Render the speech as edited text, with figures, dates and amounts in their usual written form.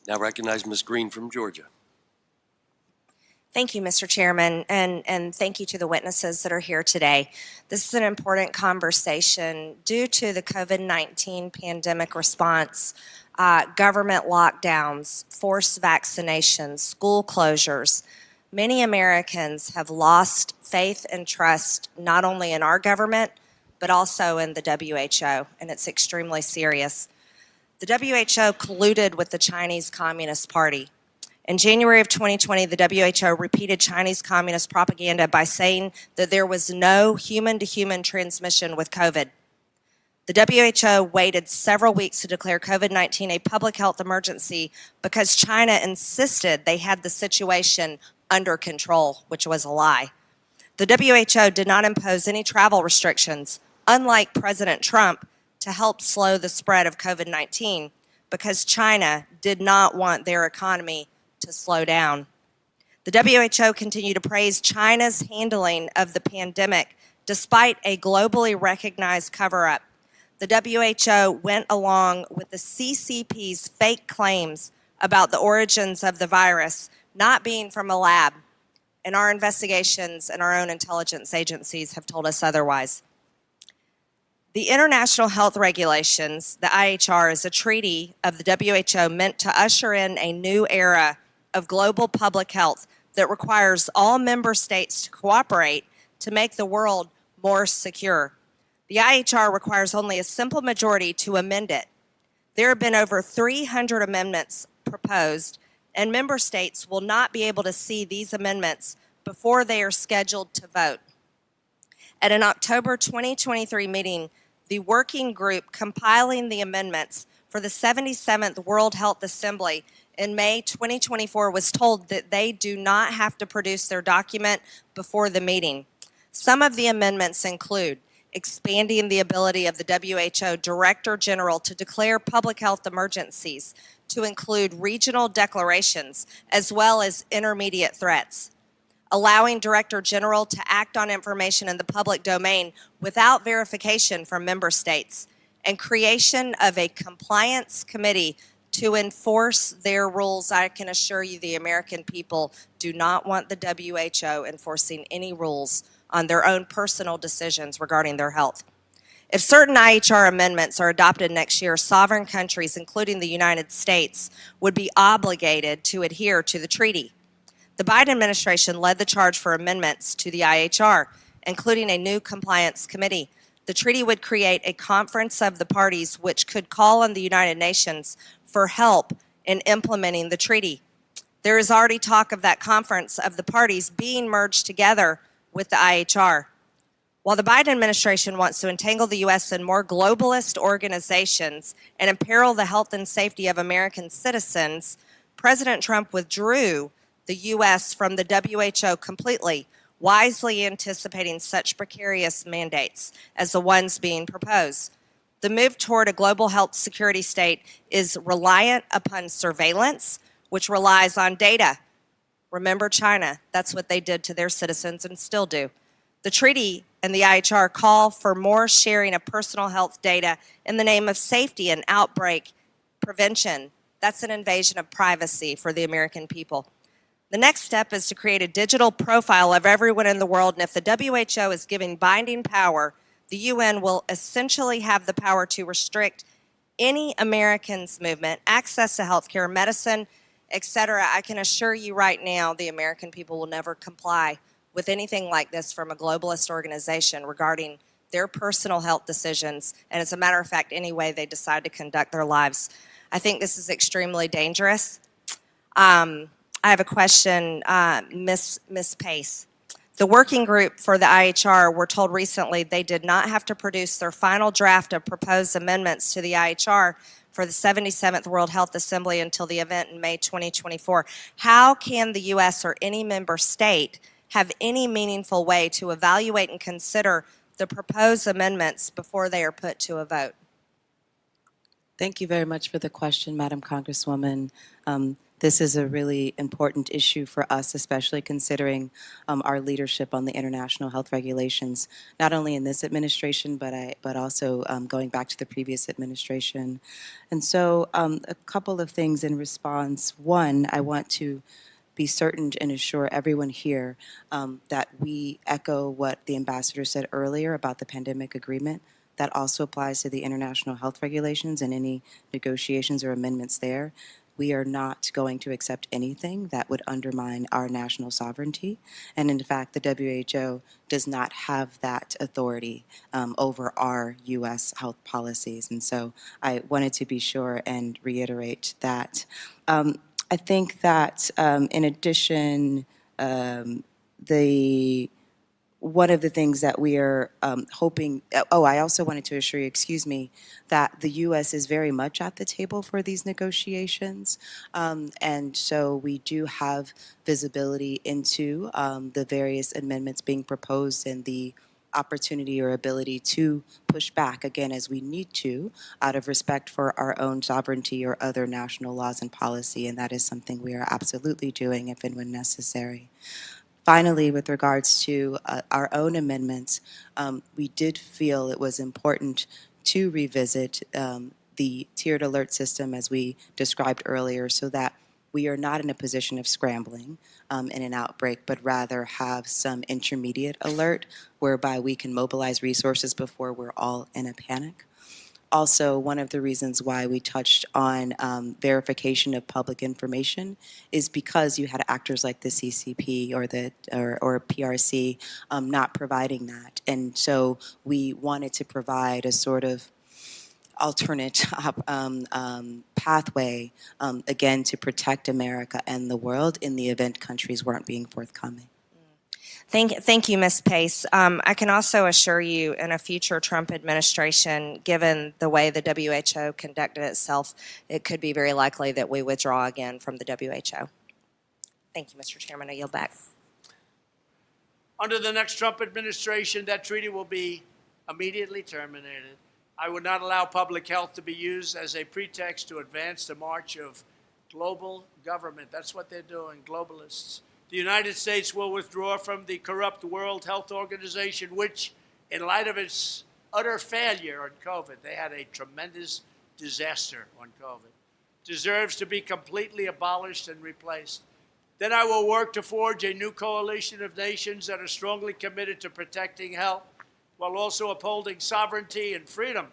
Now recognize Ms. Green from Georgia. Thank you, Mr. Chairman, and thank you to the witnesses that are here today. This is an important conversation due to the COVID-19 pandemic response, government lockdowns, forced vaccinations, school closures. Many Americans have lost faith and trust not only in our government, but also in the WHO, and it's extremely serious. The WHO colluded with the Chinese Communist Party. In January of 2020, the WHO repeated Chinese communist propaganda by saying that there was no human-to-human transmission with COVID. The WHO waited several weeks to declare COVID-19 a public health emergency because China insisted they had the situation under control, which was a lie. The WHO did not impose any travel restrictions, unlike President Trump, to help slow the spread of COVID-19 because China did not want their economy to slow down. The WHO continued to praise China's handling of the pandemic despite a globally recognized cover-up. The WHO went along with the CCP's fake claims about the origins of the virus not being from a lab, and our investigations and our own intelligence agencies have told us otherwise. The International Health Regulations, the IHR, is a treaty of the WHO meant to usher in a new era of global public health that requires all member states to cooperate to make the world more secure. The IHR requires only a simple majority to amend it. There have been over 300 amendments proposed, and member states will not be able to see these amendments before they are scheduled to vote. At an October 2023 meeting, the working group compiling the amendments for the 77th World Health Assembly in May 2024 was told that they do not have to produce their document before the meeting. Some of the amendments include expanding the ability of the WHO Director General to declare public health emergencies to include regional declarations as well as intermediate threats, allowing Director General to act on information in the public domain without verification from member states, and creation of a compliance committee to enforce their rules. I can assure you the American people do not want the WHO enforcing any rules on their own personal decisions regarding their health. If certain IHR amendments are adopted next year, sovereign countries, including the United States, would be obligated to adhere to the treaty. The Biden administration led the charge for amendments to the IHR, including a new compliance committee. The treaty would create a conference of the parties which could call on the United Nations for help in implementing the treaty. There is already talk of that conference of the parties being merged together with the IHR. While the Biden administration wants to entangle the U.S. in more globalist organizations and imperil the health and safety of American citizens, President Trump withdrew the U.S. from the WHO completely, wisely anticipating such precarious mandates as the ones being proposed. The move toward a global health security state is reliant upon surveillance, which relies on data. Remember China, that's what they did to their citizens and still do. The treaty and the IHR call for more sharing of personal health data in the name of safety and outbreak prevention. That's an invasion of privacy for the American people. The next step is to create a digital profile of everyone in the world, and if the WHO is giving binding power, the UN will essentially have the power to restrict any American's movement, access to healthcare, medicine, etc. I can assure you right now the American people will never comply with anything like this from a globalist organization regarding their personal health decisions, and as a matter of fact, any way they decide to conduct their lives. I think this is extremely dangerous. I have a question, Ms. Pace. The working group for the IHR were told recently they did not have to produce their final draft of proposed amendments to the IHR for the 77th World Health Assembly until the event in May 2024. How can the U.S. or any member state have any meaningful way to evaluate and consider the proposed amendments before they are put to a vote? Thank you very much for the question, Madam Congresswoman. This is a really important issue for us, especially considering our leadership on the international health regulations, not only in this administration, but also going back to the previous administration. And so a couple of things in response. One, I want to be certain and assure everyone here that we echo what the ambassador said earlier about the pandemic agreement. That also applies to the international health regulations and any negotiations or amendments there. We are not going to accept anything that would undermine our national sovereignty. And in fact, the WHO does not have that authority over our U.S. health policies. And so I wanted to be sure and reiterate that. I think that in addition, one of the things that we are hoping, I also wanted to assure you, that the U.S. is very much at the table for these negotiations. And so we do have visibility into the various amendments being proposed and the opportunity or ability to push back, again, as we need to, out of respect for our own sovereignty or other national laws and policy. And that is something we are absolutely doing if and when necessary. Finally, with regards to our own amendments, we did feel it was important to revisit the tiered alert system as we described earlier so that we are not in a position of scrambling in an outbreak, but rather have some intermediate alert whereby we can mobilize resources before we're all in a panic. Also, one of the reasons why we touched on verification of public information is because you had actors like the CCP or PRC not providing that. And so we wanted to provide a sort of alternate pathway, again, to protect America and the world in the event countries weren't being forthcoming. Thank you, Ms. Pace. I can also assure you in a future Trump administration, given the way the WHO conducted itself, it could be very likely that we withdraw again from the WHO. Thank you, Mr. Chairman. I yield back. Under the next Trump administration, that treaty will be immediately terminated. I would not allow public health to be used as a pretext to advance the march of global government. That's what they're doing, globalists. The United States will withdraw from the corrupt World Health Organization, which, in light of its utter failure on COVID, they had a tremendous disaster on COVID, deserves to be completely abolished and replaced. Then I will work to forge a new coalition of nations that are strongly committed to protecting health while also upholding sovereignty and freedom